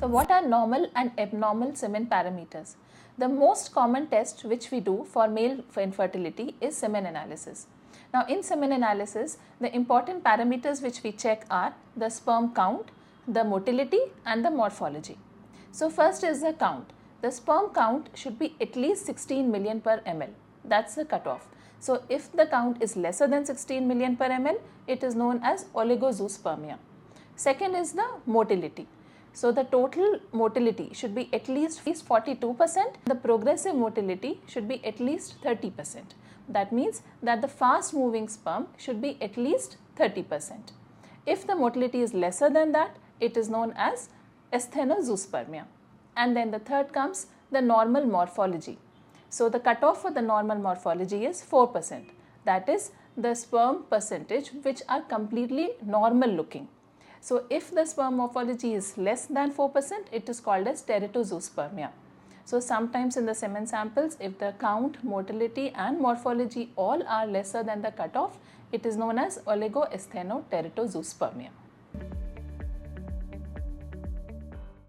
So what are normal and abnormal semen parameters? The most common test which we do for male infertility is semen analysis. Now in semen analysis, the important parameters which we check are the sperm count, the motility and the morphology. So first is the count. The sperm count should be at least 16 million per ml. That's the cutoff. So if the count is lesser than 16 million per ml, it is known as oligozoospermia. Second is the motility. So the total motility should be at least 42%. The progressive motility should be at least 30%. That means that the fast moving sperm should be at least 30%. If the motility is lesser than that, it is known as asthenozoospermia. And then the third comes the normal morphology. So the cutoff for the normal morphology is 4%. That is the sperm percentage which are completely normal looking. So if the sperm morphology is less than 4%, it is called as teratozoospermia. So sometimes in the semen samples, if the count, motility and morphology all are lesser than the cutoff, it is known as oligoasthenoteratozoospermia.